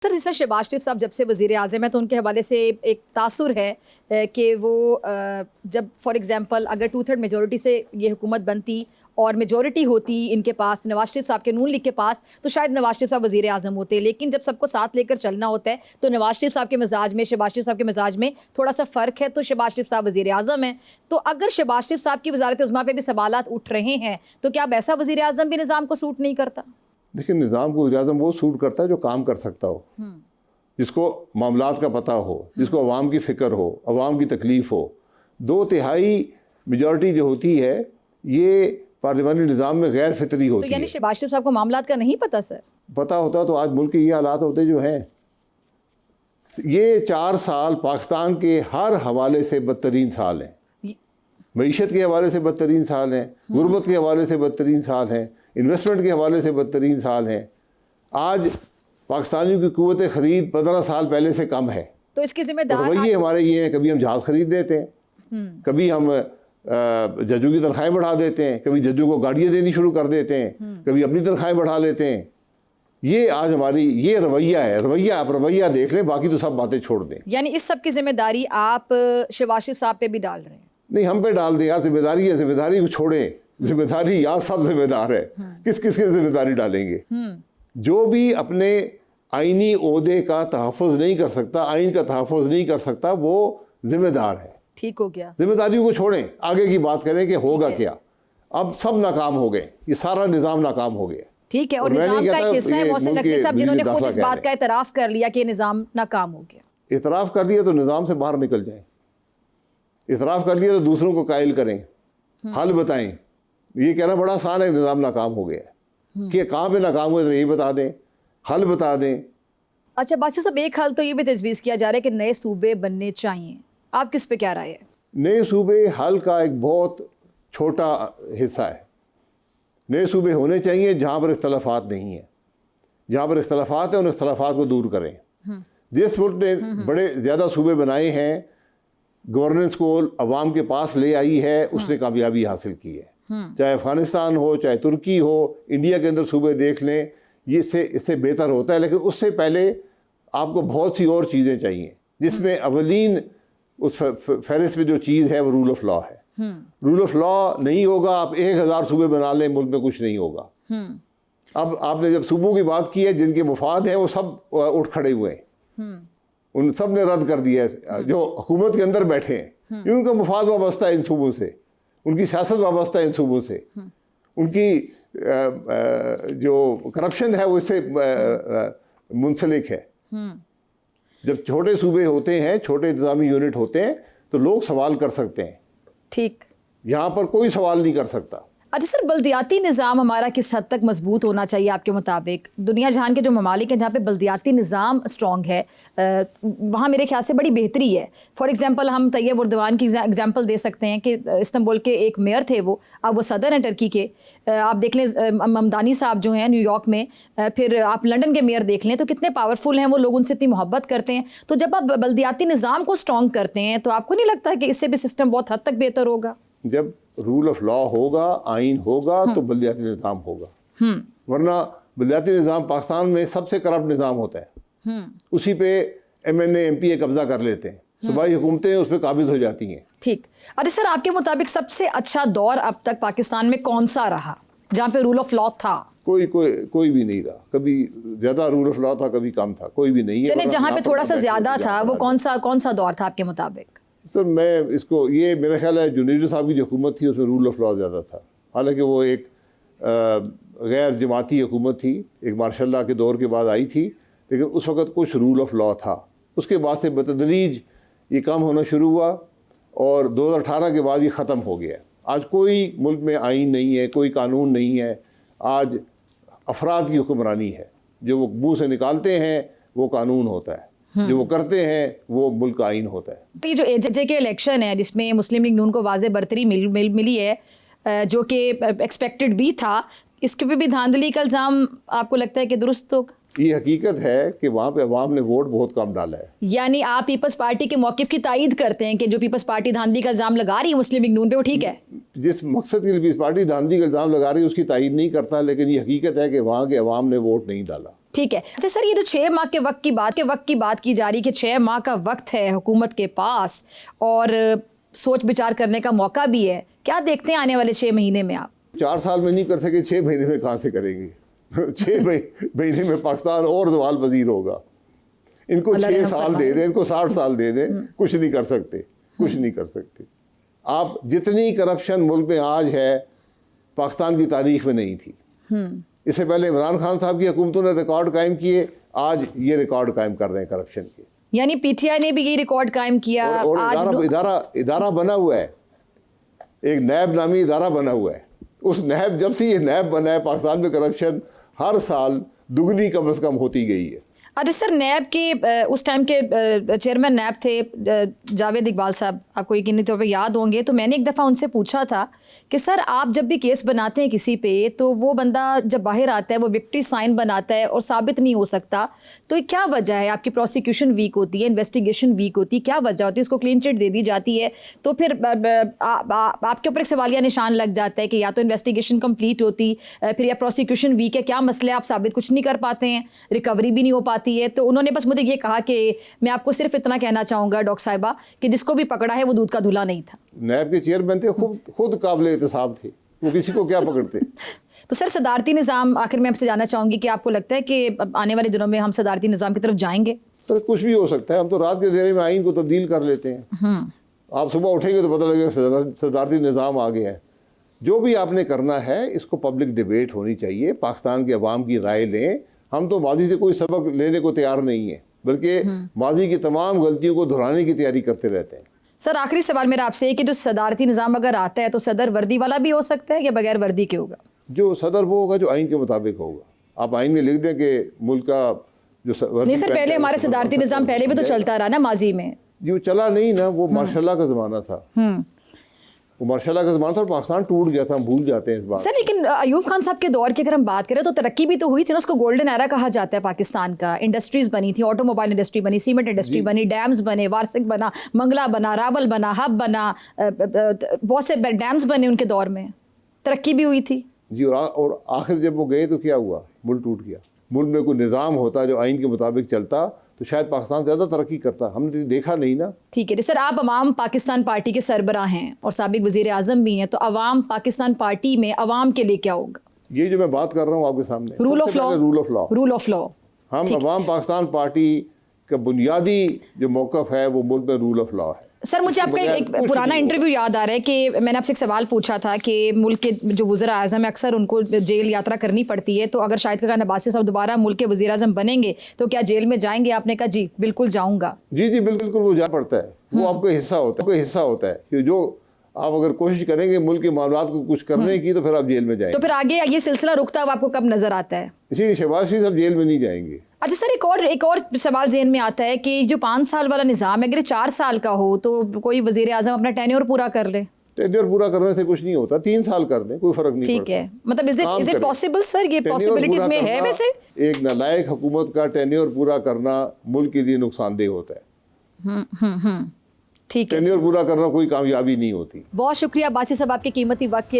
سر جس طرح شہباز شریف صاحب جب سے وزیر اعظم ہیں تو ان کے حوالے سے ایک تاثر ہے کہ وہ جب فار ایگزامپل اگر 2/3 میجورٹی سے یہ حکومت بنتی اور میجورٹی ہوتی ان کے پاس نواز شریف صاحب کے نون لیگ کے پاس تو شاید نواز شریف صاحب وزیر اعظم ہوتے، لیکن جب سب کو ساتھ لے کر چلنا ہوتا ہے تو نواز شریف صاحب کے مزاج میں شہباز شریف صاحب کے مزاج میں تھوڑا سا فرق ہے، تو شہباز شریف صاحب وزیر اعظم ہیں۔ تو اگر شہباز شریف صاحب کی وزارت عظمیٰ پہ بھی سوالات اٹھ رہے ہیں تو کیا اب ایسا وزیر اعظم بھی نظام کو سوٹ نہیں کرتا؟ دیکھیں، نظام کو وزیر اعظم وہ سوٹ کرتا ہے جو کام کر سکتا ہو، جس کو معاملات کا پتہ ہو، جس کو عوام کی فکر ہو، عوام کی تکلیف ہو۔ 2/3 میجورٹی جو ہوتی ہے یہ پارلیمانی نظام میں غیر فطری ہوتی ہے۔ تو یعنی شہباز شریف صاحب کو معاملات کا نہیں پتہ؟ سر پتہ ہوتا تو آج ملک کے یہ حالات ہوتے جو ہیں۔ یہ 4 سال پاکستان کے ہر حوالے سے بدترین سال ہیں، معیشت کے حوالے سے بدترین سال ہیں، غربت کے حوالے سے بدترین سال ہیں، انویسٹمنٹ کے حوالے سے بدترین سال ہیں۔ آج پاکستانیوں کی قوت خرید 15 سال پہلے سے کم ہے۔ تو اس کی ذمہ دار رویے ہمارے یہ ہیں، کبھی ہم جہاز خرید دیتے ہیں، کبھی ہم ججوں کی تنخواہیں بڑھا دیتے ہیں، کبھی ججوں کو گاڑیاں دینی شروع کر دیتے ہیں، کبھی اپنی تنخواہیں بڑھا لیتے ہیں۔ یہ آج ہماری یہ رویہ ہے۔ رویہ آپ رویہ دیکھ لیں، باقی تو سب باتیں چھوڑ دیں۔ یعنی اس سب کی ذمہ داری آپ شہباز شریف صاحب پہ بھی ڈال رہے ہیں؟ نہیں، ہم پہ ڈال دیں یار، ذمہ داری ہے، ذمہ داری کو چھوڑیں۔ ذمہ داری یہاں سب ذمہ دار ہے، کس کس کی ذمہ داری ڈالیں گے؟ جو بھی اپنے آئینی عہدے کا تحفظ نہیں کر سکتا، آئین کا تحفظ نہیں کر سکتا، وہ ذمہ دار ہے۔ ٹھیک ہو گیا، ذمہ داریوں کو چھوڑیں، آگے کی بات کریں کہ ہوگا کیا۔ اب سب ناکام ہو گئے، یہ سارا نظام ناکام ہو گیا۔ ٹھیک ہے، اور نظام کا ایک حصہ ہے محسن نقوی صاحب جنہوں نے خود اس بات کا اعتراف کر لیا کہ نظام ناکام ہو گیا۔ اعتراف کر لیا تو نظام سے باہر نکل جائیں، اعتراف کر لیا تو دوسروں کو قائل کریں، حل بتائیں۔ یہ کہنا بڑا آسان ہے نظام ناکام ہو گیا ہے، کہ کہاں پہ ناکام ہوئے تو یہ بتا دیں، حل بتا دیں۔ اچھا باسی صاحب، ایک حل تو یہ بھی تجویز کیا جا رہا ہے کہ نئے صوبے بننے چاہیے، آپ کس پہ کیا رائے ہے؟ نئے صوبے حل کا ایک بہت چھوٹا حصہ ہے۔ نئے صوبے ہونے چاہیے جہاں پر اختلافات نہیں ہیں، جہاں پر اختلافات ہیں ان اختلافات کو دور کریں۔ جس ملک نے بڑے زیادہ صوبے بنائے ہیں، گورننس کو عوام کے پاس لے آئی ہے، اس نے کامیابی حاصل کی ہے۔ چاہے افغانستان ہو، چاہے ترکی ہو، انڈیا کے اندر صوبے دیکھ لیں، یہ اس سے بہتر ہوتا ہے۔ لیکن اس سے پہلے آپ کو بہت سی اور چیزیں چاہیے، جس میں اولین اس فہرست میں جو چیز ہے وہ رول آف لا ہے۔ رول آف لا نہیں ہوگا، آپ 1000 صوبے بنا لیں، ملک میں کچھ نہیں ہوگا۔ اب آپ نے جب صوبوں کی بات کی ہے، جن کے مفاد ہیں وہ سب اٹھ کھڑے ہوئے ہیں، ان سب نے رد کر دیا ہے۔ جو حکومت کے اندر بیٹھے ہیں، ان کا مفاد وابستہ ہے ان صوبوں سے، ان کی سیاست وابستہ ہے ان صوبوں سے، ان کی جو کرپشن ہے وہ اس سے منسلک ہے۔ جب چھوٹے صوبے ہوتے ہیں، چھوٹے انتظامی یونٹ ہوتے ہیں تو لوگ سوال کر سکتے ہیں، ٹھیک، یہاں پر کوئی سوال نہیں کر سکتا۔ اچھا سر، بلدیاتی نظام ہمارا کس حد تک مضبوط ہونا چاہیے آپ کے مطابق؟ دنیا جہان کے جو ممالک ہیں جہاں پہ بلدیاتی نظام اسٹرانگ ہے، وہاں میرے خیال سے بڑی بہتری ہے۔ فار ایگزامپل ہم طیب اردوان کی ایگزامپل دے سکتے ہیں کہ استنبول کے ایک میئر تھے، وہ اب وہ صدر ہیں ٹرکی کے۔ آپ دیکھ لیں ممدانی صاحب جو ہیں نیو یارک میں، پھر آپ لنڈن کے میئر دیکھ لیں تو کتنے پاورفل ہیں وہ، لوگ ان سے اتنی محبت کرتے ہیں۔ تو جب آپ بلدیاتی نظام کو اسٹرانگ کرتے ہیں تو آپ کو نہیں لگتا کہ اس سے بھی سسٹم بہت حد تک بہتر ہوگا؟ جب رول آف لا ہوگا، آئین ہوگا تو بلدیاتی نظام ہوگا، ورنہ بلدیاتی نظام پاکستان میں سب سے کرپٹ نظام ہوتا ہے۔ اسی پہ MNA MP قبضہ کر لیتے ہیں، صوبائی حکومتیں اس پہ قابض ہو جاتی ہیں۔ ٹھیک، اچھا سر، آپ کے مطابق سب سے اچھا دور اب تک پاکستان میں کون سا رہا جہاں پہ رول آف لا تھا؟ کوئی بھی نہیں رہا، کبھی زیادہ رول آف لا تھا، کبھی کم تھا، کوئی بھی نہیں ہے۔ چلیں جہاں پہ تھوڑا سا زیادہ تھا وہ کون سا دور تھا آپ کے مطابق؟ سر میں اس کو، یہ میرا خیال ہے جنیڈو صاحب کی جو حکومت تھی اس میں رول آف لا زیادہ تھا، حالانکہ وہ ایک غیر جماعتی حکومت تھی، ایک مارشل لا کے دور کے بعد آئی تھی، لیکن اس وقت کچھ رول آف لا تھا۔ اس کے بعد سے بتدریج یہ کم ہونا شروع ہوا اور 2018 کے بعد یہ ختم ہو گیا۔ آج کوئی ملک میں آئین نہیں ہے، کوئی قانون نہیں ہے، آج افراد کی حکمرانی ہے۔ جو وہ منہ سے نکالتے ہیں وہ قانون ہوتا ہے، جو وہ کرتے ہیں وہ ملک کا آئین ہوتا ہے۔ یہ جو AJ کے الیکشن ہے جس میں مسلم لیگ نون کو واضح برتری ملی ہے، جو کہ ایکسپیکٹڈ بھی تھا، اس کے پہ بھی دھاندلی کا الزام آپ کو لگتا ہے کہ درست ہوگا؟ یہ حقیقت ہے کہ وہاں پہ عوام نے ووٹ بہت کم ڈالا ہے۔ یعنی آپ پیپلز پارٹی کے موقف کی تائید کرتے ہیں کہ جو پیپلز پارٹی دھاندلی کا الزام لگا رہی ہے مسلم لیگ نون پہ وہ ٹھیک ہے؟ جس مقصد کے لیے پیپلز پارٹی دھاندلی کا الزام لگا رہی ہے اس کی تائید نہیں کرتا، لیکن یہ حقیقت ہے کہ وہاں کے عوام نے ووٹ نہیں ڈالا۔ ٹھیک ہے. اچھا سر, یہ جو 6 ماہ کے وقت کی بات کی جا رہی کہ 6 ماہ کا وقت ہے حکومت کے پاس اور سوچ بچار کرنے کا موقع بھی ہے, کیا دیکھتے ہیں آنے والے 6 مہینے میں آپ؟ 4 سال میں نہیں کر سکے, 6 مہینے میں کہاں سے کریں گے؟ 6 مہینے میں پاکستان اور زوال پذیر ہوگا. ان کو 6 سال دے دیں, ان کو 60 سال دے دیں, کچھ نہیں کر سکتے, کچھ نہیں کر سکتے. آپ جتنی کرپشن ملک میں آج ہے پاکستان کی تاریخ میں نہیں تھی. اس سے پہلے عمران خان صاحب کی حکومتوں نے ریکارڈ قائم کیے, آج یہ ریکارڈ قائم کر رہے ہیں کرپشن کے. یعنی پی ٹی آئی نے بھی یہی ریکارڈ قائم کیا. اور ادارہ بنا ہوا ہے, ایک نیب نامی ادارہ بنا ہوا ہے. اس نیب, جب سے یہ نیب بنا ہے پاکستان میں کرپشن ہر سال دگنی کم از کم ہوتی گئی ہے. اچھا سر, نیب کے اس ٹائم کے چیئرمین نیب تھے جاوید اقبال صاحب, آپ کو یقینی طور پہ یاد ہوں گے. تو میں نے ایک دفعہ ان سے پوچھا تھا کہ سر آپ جب بھی کیس بناتے ہیں کسی پہ تو وہ بندہ جب باہر آتا ہے وہ وکٹری سائن بناتا ہے اور ثابت نہیں ہو سکتا, تو کیا وجہ ہے؟ آپ کی پروسیکیوشن ویک ہوتی ہے, انویسٹیگیشن ویک ہوتی ہے, کیا وجہ ہوتی ہے؟ اس کو کلین چٹ دے دی جاتی ہے تو پھر آپ کے اوپر ایک سوالیہ نشان لگ جاتا ہے کہ یا تو انویسٹیگیشن کمپلیٹ ہوتی پھر یا پروسیکیوشن ویک ہے, کیا مسئلہ ہے, آپ ثابت کچھ نہیں کر پاتے ہیں, ریکوری بھی نہیں ہو پاتی ہے. تو انہوں نے بس مجھے یہ کہا کہ میں آپ کو صرف اتنا کہنا چاہوں گا ڈاکٹر صاحبہ کہ جس کو بھی پکڑا ہے وہ دودھ کا دھلا نہیں تھا. نیب کے چیئرمین تھے, خود قابل احتساب تھے, وہ کسی کو کیا پکڑتے. تو سر صدارتی نظام, آخر میں آپ سے جاننا چاہوں گی کہ آپ کو لگتا ہے کہ آنے والے دنوں میں ہم صدارتی نظام کی طرف جائیں گے؟ سر کچھ بھی ہو سکتا ہے, ہم تو رات کے زیر میں آئین کو تبدیل کر لیتے ہیں. آپ صبح اٹھیں گے تو پتہ لگے گا صدارتی نظام آ گیا ہے. جو بھی آپ نے کرنا ہے اس کو پبلک ڈیبیٹ ہونی چاہیے, پاکستان کے عوام کی رائے لیں. ہم تو ماضی سے کوئی سبق لینے کو تیار نہیں ہیں, بلکہ ماضی کی تمام غلطیوں کو دہرانے کی تیاری کرتے رہتے ہیں. سر آخری سوال میرا آپ سے ہے کہ جو صدارتی نظام اگر آتا ہے تو صدر وردی والا بھی ہو سکتا ہے یا بغیر وردی کے ہوگا؟ جو صدر وہ ہوگا جو آئین کے مطابق ہوگا. آپ آئین میں لکھ دیں کہ ملک کا جو نہیں سر, پہلے ہمارے صدارتی نظام پہلے بھی تو چلتا رہا نا ماضی میں. جو چلا نہیں نا, وہ ماشاء اللہ کا زمانہ تھا. وہ ماشاء اللہ کا زمانہ تھا اور پاکستان ٹوٹ گیا تھا, ہم بھول جاتے ہیں اس بات. سر لیکن ایوب خان صاحب کے دور کی اگر ہم بات کریں تو ترقی بھی تو ہوئی تھی نا, اس کو گولڈن ایرا کہا جاتا ہے پاکستان کا. انڈسٹریز بنی تھی, آٹو موبائل انڈسٹری بنی, سیمنٹ انڈسٹری بنی, ڈیمز بنے, وارسک بنا, منگلا بنا, راول بنا, ہب بنا, بہت سے ڈیمز بنے ان کے دور میں, ترقی بھی ہوئی تھی. جی, اور آخر جب وہ گئے تو کیا ہوا؟ ملک ٹوٹ گیا. ملک میں کوئی نظام ہوتا جو آئین کے مطابق چلتا تو شاید پاکستان زیادہ ترقی کرتا, ہم نے دیکھا نہیں نا. ٹھیک ہے سر, آپ عوام پاکستان پارٹی کے سربراہ ہیں اور سابق وزیر اعظم بھی ہیں, تو عوام پاکستان پارٹی میں عوام کے لیے کیا ہوگا؟ یہ جو میں بات کر رہا ہوں آپ کے سامنے, rule of law. Rule of law. ہم عوام پاکستان پارٹی کا بنیادی جو موقف ہے وہ ملک میں رول آف لا ہے. سر مجھے آپ کا ایک پرانا انٹرویو یاد آ رہا ہے کہ میں نے آپ سے ایک سوال پوچھا تھا کہ ملک کے جو وزراء اعظم ہیں اکثر ان کو جیل یاترا کرنی پڑتی ہے, تو اگر شاہد خاقان عباسی صاحب دوبارہ ملک کے وزیر اعظم بنیں گے تو کیا جیل میں جائیں گے؟ آپ نے کہا جی بالکل جاؤں گا. جی بالکل, وہ جا پڑتا ہے, وہ آپ کا حصہ ہوتا ہے کہ جو آپ اگر کوشش کریں گے ملک کے معاملات کو کچھ کرنے کی تو پھر آپ جیل میں جائیں گے. تو پھر آگے یہ سلسلہ رکتا ہوا آپ کو کب نظر آتا ہے؟ جی, شہباز شریف صاحب جیل میں نہیں جائیں گے. اچھا سر, ایک اور سوال ذہن میں آتا ہے کہ جو 5 سال والا نظام ہے اگر 4 سال کا ہو تو کوئی وزیر اعظم اپنا ٹینیور پورا کر لے. ٹینیور پورا کرنے سے کچھ نہیں ہوتا, 3 سال کر دیں, کوئی فرق نہیں پڑتا. ٹھیک ہے, مطلب از اٹ پاسبل سر؟ یہ پاسبلٹیز میں ہے ویسے. ایک نالائق حکومت کا ٹینیور پورا کرنا ملک کے لیے نقصان دہ ہوتا ہے. ٹھیک ہے, ٹینیور پورا کرنا کوئی کامیابی نہیں ہوتی. بہت شکریہ باسی صاحب آپ کے قیمتی وقت کے لیے.